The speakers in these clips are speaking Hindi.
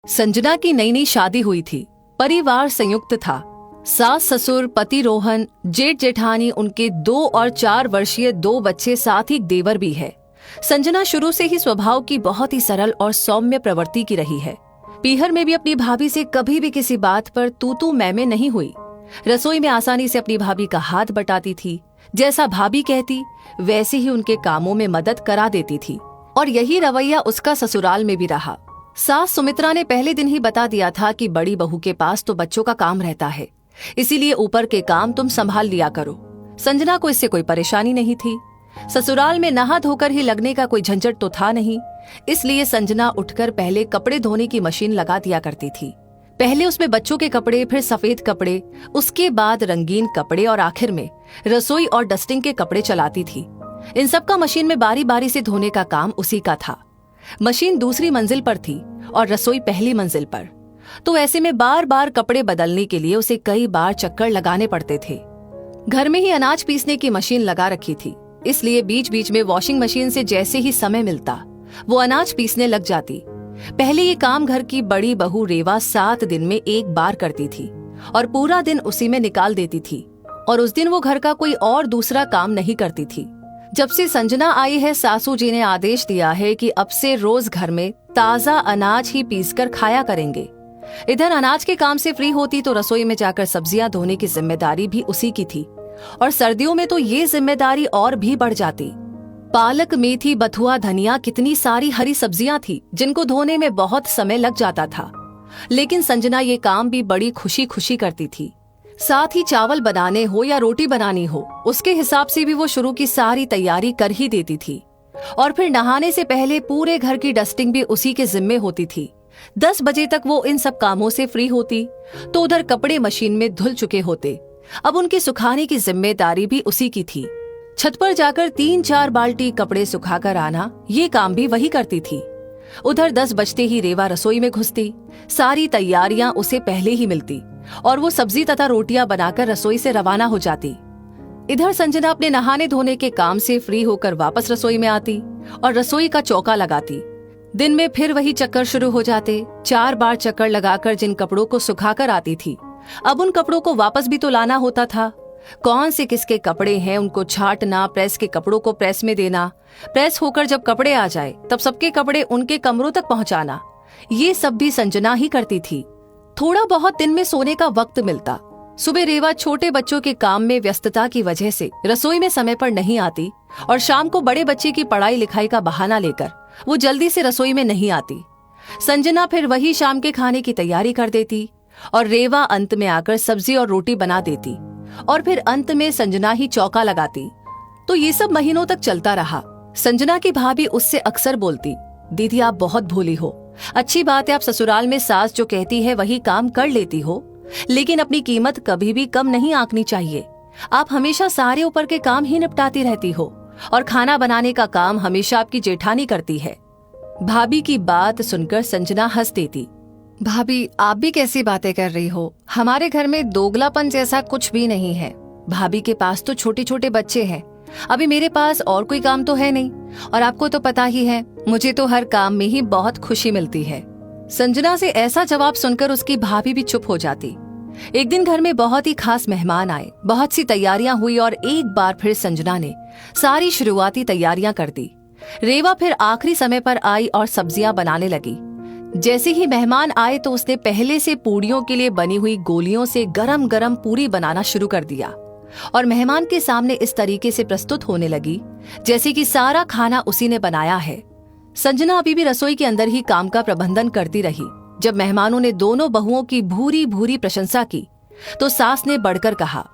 संजना की नई नई शादी हुई थी। परिवार संयुक्त था। सास ससुर, पति रोहन, जेठ जेठानी, उनके 2 और 4 वर्षीय 2 बच्चे, साथ ही एक देवर भी है। संजना शुरू से ही स्वभाव की बहुत ही सरल और सौम्य प्रवृत्ति की रही है। पीहर में भी अपनी भाभी से कभी भी किसी बात पर तू मैं नहीं हुई। रसोई में आसानी से अपनी भाभी का हाथ बटाती थी। जैसा भाभी कहती वैसे ही उनके कामों में मदद करा देती थी। और यही रवैया उसका ससुराल में भी रहा। सास सुमित्रा ने पहले दिन ही बता दिया था कि बड़ी बहू के पास तो बच्चों का काम रहता है, इसीलिए ऊपर के काम तुम संभाल लिया करो। संजना को इससे कोई परेशानी नहीं थी। ससुराल में नहा धोकर ही लगने का कोई झंझट तो था नहीं, इसलिए संजना उठकर पहले कपड़े धोने की मशीन लगा दिया करती थी। पहले उसमें बच्चों के कपड़े, फिर सफेद कपड़े, उसके बाद रंगीन कपड़े और आखिर में रसोई और डस्टिंग के कपड़े चलाती थी। इन सब का मशीन में बारी बारी से धोने का काम उसी का था। मशीन दूसरी मंजिल पर थी और रसोई पहली मंजिल पर, तो ऐसे में बार बार कपड़े बदलने के लिए उसे कई बार चक्कर लगाने पड़ते थे। घर में ही अनाज पीसने की मशीन लगा रखी थी, इसलिए बीच बीच में वॉशिंग मशीन से जैसे ही समय मिलता वो अनाज पीसने लग जाती। पहले ये काम घर की बड़ी बहू रेवा 7 दिन में एक बार करती थी और पूरा दिन उसी में निकाल देती थी। और उस दिन वो घर का कोई और दूसरा काम नहीं करती थी। जब से संजना आई है, सासू जी ने आदेश दिया है कि अब से रोज घर में ताजा अनाज ही पीसकर खाया करेंगे। इधर अनाज के काम से फ्री होती तो रसोई में जाकर सब्जियां धोने की जिम्मेदारी भी उसी की थी। और सर्दियों में तो ये जिम्मेदारी और भी बढ़ जाती। पालक, मेथी, बथुआ, धनिया, कितनी सारी हरी सब्जियां थी जिनको धोने में बहुत समय लग जाता था। लेकिन संजना ये काम भी बड़ी खुशी खुशी करती थी। साथ ही चावल बनाने हो या रोटी बनानी हो, उसके हिसाब से भी वो शुरू की सारी तैयारी कर ही देती थी। और फिर नहाने से पहले पूरे घर की डस्टिंग भी उसी के जिम्मे होती थी। 10 बजे तक वो इन सब कामों से फ्री होती तो उधर कपड़े मशीन में धुल चुके होते। अब उनके सुखाने की जिम्मेदारी भी उसी की थी। छत पर जाकर 3-4 बाल्टी कपड़े सुखाकर आना, ये काम भी वही करती थी। उधर 10 बजते ही रेवा रसोई में घुसती। सारी तैयारियां उसे पहले ही मिलती और वो सब्जी तथा रोटियां बनाकर रसोई से रवाना हो जाती। इधर संजना अपने नहाने धोने के काम से फ्री होकर वापस रसोई में आती और रसोई का चौका लगाती। दिन में फिर वही चक्कर शुरू हो जाते। 4 बार चक्कर लगाकर जिन कपड़ों को सुखाकर आती थी, अब उन कपड़ों को वापस भी तो लाना होता था। कौन से किसके कपड़े हैं उनको छांटना, प्रेस के कपड़ों को प्रेस में देना, प्रेस होकर जब कपड़े आ जाए तब सबके कपड़े उनके कमरों तक पहुंचाना, ये सब भी संजना ही करती थी। थोड़ा बहुत दिन में सोने का वक्त मिलता। सुबह रेवा छोटे बच्चों के काम में व्यस्तता की वजह से रसोई में समय पर नहीं आती और शाम को बड़े बच्चे की पढ़ाई लिखाई का बहाना लेकर वो जल्दी से रसोई में नहीं आती। संजना फिर वही शाम के खाने की तैयारी कर देती और रेवा अंत में आकर सब्जी और रोटी बना देती और फिर अंत में संजना ही चौका लगाती। तो ये सब महीनों तक चलता रहा। संजना की भाभी उससे अक्सर बोलती, दीदी आप बहुत भोली हो, अच्छी बात है आप ससुराल में सास जो कहती है वही काम कर लेती हो, लेकिन अपनी कीमत कभी भी कम नहीं आंकनी चाहिए। आप हमेशा सारे ऊपर के काम ही निपटाती रहती हो और खाना बनाने का काम हमेशा आपकी जेठानी करती है। भाभी की बात सुनकर संजना हंस देती। भाभी आप भी कैसी बातें कर रही हो, हमारे घर में दोगलापन जैसा कुछ भी नहीं है। भाभी के पास तो छोटे छोटे बच्चे हैं, अभी मेरे पास और कोई काम तो है नहीं, और आपको तो पता ही है मुझे तो हर काम में ही बहुत खुशी मिलती है। संजना से ऐसा जवाब सुनकर उसकी भाभी भी चुप हो जाती। एक दिन घर में बहुत ही खास मेहमान आए, बहुत सी तैयारियां हुई और एक बार फिर संजना ने सारी शुरुआती तैयारियां कर दी। रेवा फिर आखिरी समय पर आई और सब्जियां बनाने लगी। जैसे ही मेहमान आए तो उसने पहले से पूड़ियों के लिए बनी हुई गोलियों से गरम गरम पूरी बनाना शुरू कर दिया और मेहमान के सामने इस तरीके से प्रस्तुत होने लगी जैसे कि सारा खाना उसी ने बनाया है। संजना अभी भी रसोई के अंदर ही काम का प्रबंधन करती रही। जब मेहमानों ने दोनों बहुओं की भूरी भूरी प्रशंसा की तो सास ने बढ़कर कहा,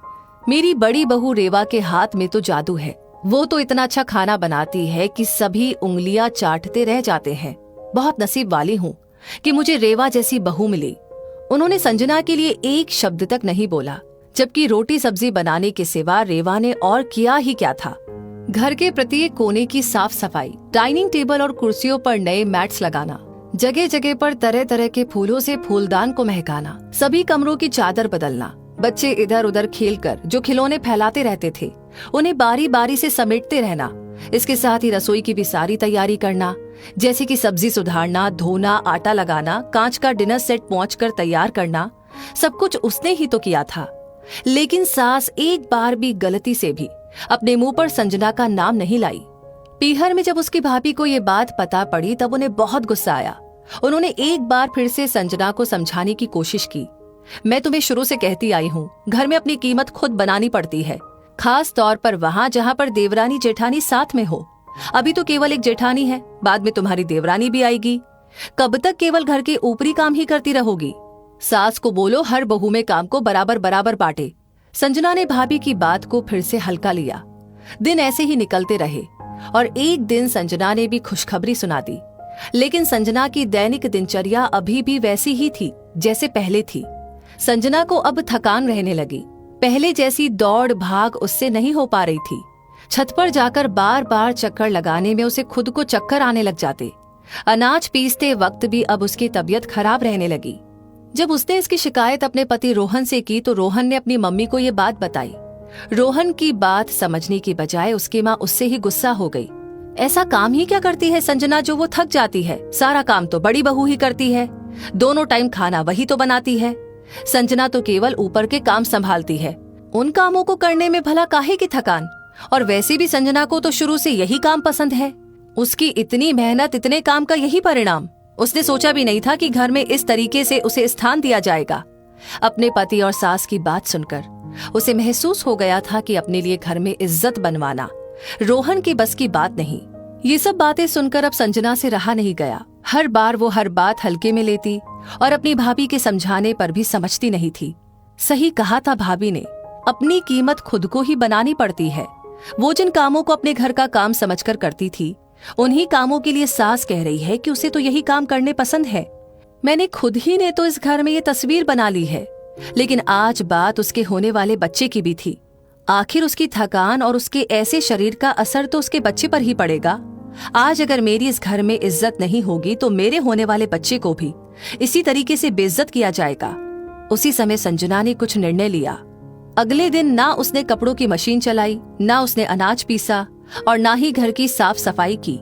मेरी बड़ी बहू रेवा के हाथ में तो जादू है, वो तो इतना अच्छा खाना बनाती है कि सभी उंगलियां चाटते रह जाते हैं। बहुत नसीब वाली हूँ कि मुझे रेवा जैसी बहू मिली। उन्होंने संजना के लिए एक शब्द तक नहीं बोला, जबकि रोटी सब्जी बनाने के सिवा रेवा ने और किया ही क्या था। घर के प्रत्येक कोने की साफ सफाई, डाइनिंग टेबल और कुर्सियों पर नए मैट्स लगाना, जगह जगह पर तरह तरह के फूलों से फूलदान को महकाना, सभी कमरों की चादर बदलना, बच्चे इधर उधर खेलकर जो खिलौने फैलाते रहते थे उन्हें बारी बारी से समेटते रहना, इसके साथ ही रसोई की भी सारी तैयारी करना, जैसे कि सब्जी सुधारना, धोना, आटा लगाना, कांच का डिनर सेट पहुंचकर तैयार करना, सब कुछ उसने ही तो किया था। लेकिन सास एक बार भी गलती से भी अपने मुंह पर संजना का नाम नहीं लाई। पीहर में जब उसकी भाभी को ये बात पता पड़ी तब उन्हें बहुत गुस्सा आया। उन्होंने एक बार फिर से संजना को समझाने की कोशिश की। मैं तुम्हें शुरू से कहती आई हूँ, घर में अपनी कीमत खुद बनानी पड़ती है, खास तौर पर वहाँ जहाँ पर देवरानी जेठानी साथ में हो। अभी तो केवल एक जेठानी है, बाद में तुम्हारी देवरानी भी आएगी। कब तक केवल घर के ऊपरी काम ही करती रहोगी? सास को बोलो हर बहू में काम को बराबर बराबर बांटे। संजना ने भाभी की बात को फिर से हल्का लिया। दिन ऐसे ही निकलते रहे और एक दिन संजना ने भी खुशखबरी सुना दी। लेकिन संजना की दैनिक दिनचर्या अभी भी वैसी ही थी जैसे पहले थी। संजना को अब थकान रहने लगी। पहले जैसी दौड़ भाग उससे नहीं हो पा रही थी। छत पर जाकर बार बार चक्कर लगाने में उसे खुद को चक्कर आने लग जाते। अनाज पीसते वक्त भी अब उसकी तबीयत खराब रहने लगी। जब उसने इसकी शिकायत अपने पति रोहन से की तो रोहन ने अपनी मम्मी को ये बात बताई। रोहन की बात समझने की बजाय उसकी माँ उससे ही गुस्सा हो गई। ऐसा काम ही क्या करती है संजना जो वो थक जाती है? सारा काम तो बड़ी बहू ही करती है, दोनों टाइम खाना वही तो बनाती है। संजना तो केवल ऊपर के काम संभालती है, उन कामों को करने में भला काहे की थकान? और वैसे भी संजना को तो शुरू से यही काम पसंद है। उसकी इतनी मेहनत, इतने काम का यही परिणाम। उसने सोचा भी नहीं था कि घर में इस तरीके से उसे स्थान दिया जाएगा। अपने पति और सास की बात सुनकर उसे महसूस हो गया था कि अपने लिए घर में इज्जत बनवाना रोहन की बस की बात नहीं। ये सब बातें सुनकर अब संजना से रहा नहीं गया। हर बार वो हर बात हल्के में लेती और अपनी भाभी के समझाने पर भी समझती नहीं थी। सही कहा था भाभी ने, अपनी कीमत खुद को ही बनानी पड़ती है। वो जिन कामों को अपने घर का काम समझकर करती थी, उन्हीं कामों के लिए सास कह रही है कि उसे तो यही काम करने पसंद है। मैंने खुद ही ने तो इस घर में ये तस्वीर बना ली है। लेकिन आज बात उसके होने वाले बच्चे की भी थी। आखिर उसकी थकान और उसके ऐसे शरीर का असर तो उसके बच्चे पर ही पड़ेगा। आज अगर मेरी इस घर में इज्जत नहीं होगी तो मेरे होने वाले बच्चे को भी इसी तरीके से बेइज्जत किया जाएगा। उसी समय संजना ने कुछ निर्णय लिया। अगले दिन ना उसने कपड़ों की मशीन चलाई, ना उसने अनाज पीसा और ना ही घर की साफ सफाई की।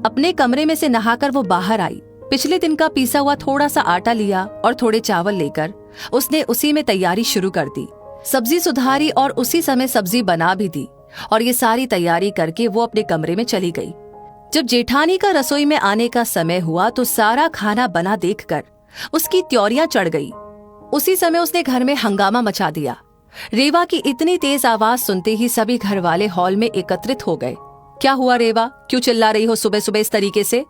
अपने कमरे में से नहाकर वो बाहर आई। पिछले दिन का पीसा हुआ थोड़ा सा आटा लिया और थोड़े चावल लेकर उसने उसी में तैयारी शुरू कर दी। सब्जी सुधारी और उसी समय सब्जी बना भी दी और ये सारी तैयारी करके वो अपने कमरे में चली गई। जब जेठानी का रसोई में आने का समय हुआ तो सारा खाना बना देखकर उसकी त्योरियां चढ़ गई। उसी समय उसने घर में हंगामा मचा दिया। रेवा की इतनी तेज आवाज सुनते ही सभी घर वाले हॉल में एकत्रित हो गए। क्या हुआ रेवा, क्यों चिल्ला रही हो सुबह सुबह इस तरीके से?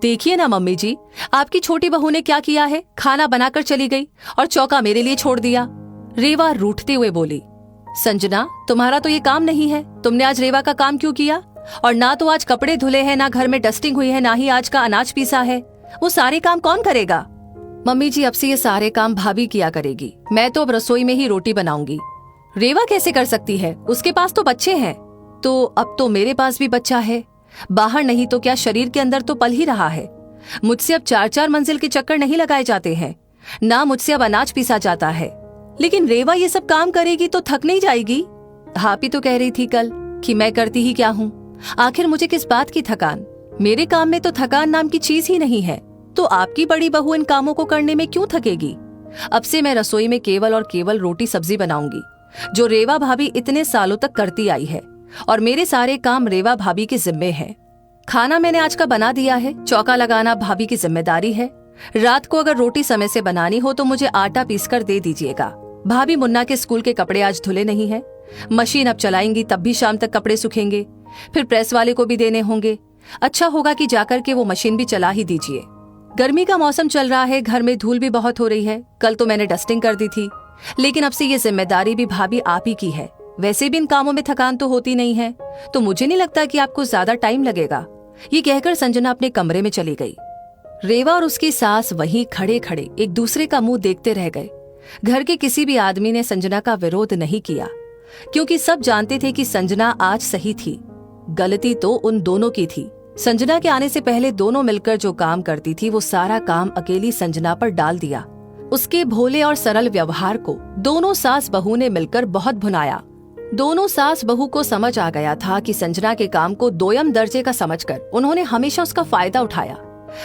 देखिए ना मम्मी जी, आपकी छोटी बहू ने क्या किया है। खाना बनाकर चली गई और चौका मेरे लिए छोड़ दिया। रेवा रूठते हुए बोली। संजना, तुम्हारा तो ये काम नहीं है, तुमने आज रेवा का काम क्यों किया? और ना तो आज कपड़े धुले हैं, ना घर में डस्टिंग हुई है, ना ही आज का अनाज पीसा है। वो सारे काम कौन करेगा? मम्मी जी, अब से ये सारे काम भाभी किया करेगी। मैं तो अब रसोई में ही रोटी बनाऊंगी। रेवा कैसे कर सकती है? उसके पास तो बच्चे हैं। तो अब तो मेरे पास भी बच्चा है। बाहर नहीं तो क्या शरीर के अंदर तो पल ही रहा है। मुझसे अब 4-4 मंजिल के चक्कर नहीं लगाए जाते हैं, ना मुझसे अब अनाज पीसा जाता है। लेकिन रेवा ये सब काम करेगी तो थक नहीं जाएगी? आप ही तो कह रही थी कल कि मैं करती ही क्या हूँ। आखिर मुझे किस बात की थकान? मेरे काम में तो थकान नाम की चीज ही नहीं है। तो आपकी बड़ी बहू इन कामों को करने में क्यों थकेगी? अब से मैं रसोई में केवल और केवल रोटी सब्जी बनाऊंगी, जो रेवा भाभी इतने सालों तक करती आई है। और मेरे सारे काम रेवा भाभी के जिम्मे हैं। खाना मैंने आज का बना दिया है, चौका लगाना भाभी की जिम्मेदारी है। रात को अगर रोटी समय से बनानी हो तो मुझे आटा पीसकर दे दीजिएगा। भाभी मुन्ना के स्कूल के कपड़े आज धुले नहीं है। मशीन अब चलाएंगी तब भी शाम तक कपड़े सूखेंगे, फिर प्रेस वाले को भी देने होंगे। अच्छा होगा कि जाकर के वो मशीन भी चला ही दीजिए। गर्मी का मौसम चल रहा है, घर में धूल भी बहुत हो रही है। कल तो मैंने डस्टिंग कर दी थी, लेकिन अब से ये जिम्मेदारी भी भाभी आप ही की है। वैसे भी इन कामों में थकान तो होती नहीं है, तो मुझे नहीं लगता कि आपको ज्यादा टाइम लगेगा। ये कहकर संजना अपने कमरे में चली गई। रेवा और उसकी सास वहीं खड़े खड़े एक दूसरे का मुंह देखते रह गए। घर के किसी भी आदमी ने संजना का विरोध नहीं किया, क्योंकि सब जानते थे कि संजना आज सही थी। गलती तो उन दोनों की थी। संजना के आने से पहले दोनों मिलकर जो काम करती थी वो सारा काम अकेली संजना पर डाल दिया। उसके भोले और सरल व्यवहार को दोनों सास बहू ने मिलकर बहुत भुनाया। दोनों सास बहू को समझ आ गया था कि संजना के काम को दोयम दर्जे का समझकर उन्होंने हमेशा उसका फायदा उठाया।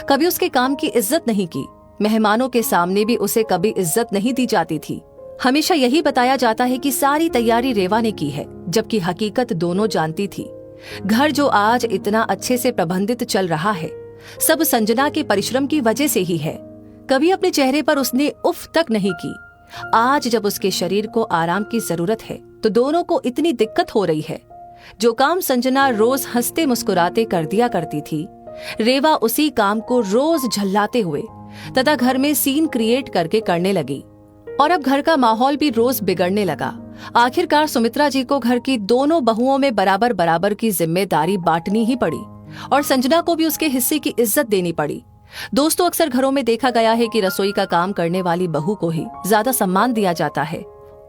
कभी उसके काम की इज्जत नहीं की। मेहमानों के सामने भी उसे कभी इज्जत नहीं दी जाती थी। हमेशा यही बताया जाता है कि सारी तैयारी रेवा ने की है, जबकि हकीकत दोनों जानती थी। घर जो आज इतना अच्छे से प्रबंधित चल रहा है, सब संजना के परिश्रम की वजह से ही है। कभी अपने चेहरे पर उसने उफ तक नहीं की। आज जब उसके शरीर को आराम की जरूरत है तो दोनों को इतनी दिक्कत हो रही है। जो काम संजना रोज हंसते मुस्कुराते कर दिया करती थी, रेवा उसी काम को रोज झल्लाते हुए तथा घर में सीन क्रिएट करके करने लगी। और अब घर का माहौल भी रोज बिगड़ने लगा। आखिरकार सुमित्रा जी को घर की दोनों बहुओं में बराबर बराबर की जिम्मेदारी बांटनी ही पड़ी और संजना को भी उसके हिस्से की इज्जत देनी पड़ी। दोस्तों, अक्सर घरों में देखा गया है कि रसोई का काम करने वाली बहू को ही ज्यादा सम्मान दिया जाता है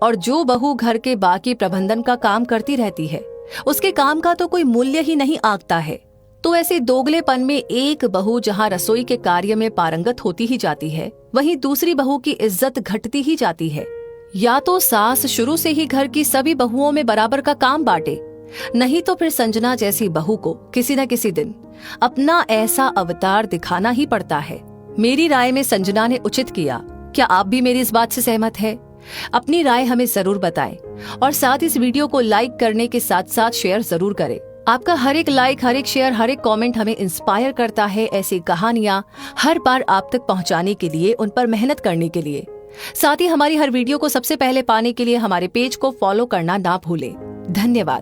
और जो बहू घर के बाकी प्रबंधन का काम करती रहती है, उसके काम का तो कोई मूल्य ही नहीं आंकता है। तो ऐसे दोगलेपन में एक बहू जहां रसोई के कार्य में पारंगत होती ही जाती है, वहीं दूसरी बहू की इज्जत घटती ही जाती है। या तो सास शुरू से ही घर की सभी बहुओं में बराबर का काम बांटे, नहीं तो फिर संजना जैसी बहू को किसी न किसी दिन अपना ऐसा अवतार दिखाना ही पड़ता है। मेरी राय में संजना ने उचित किया। क्या आप भी मेरी इस बात से सहमत है? अपनी राय हमें जरूर बताएं और साथ इस वीडियो को लाइक करने के साथ साथ शेयर जरूर करें। आपका हर एक लाइक, हर एक शेयर, हर एक कमेंट हमें इंस्पायर करता है ऐसी कहानियां हर बार आप तक पहुंचाने के लिए, उन पर मेहनत करने के लिए। साथ ही हमारी हर वीडियो को सबसे पहले पाने के लिए हमारे पेज को फॉलो करना ना भूलें। धन्यवाद।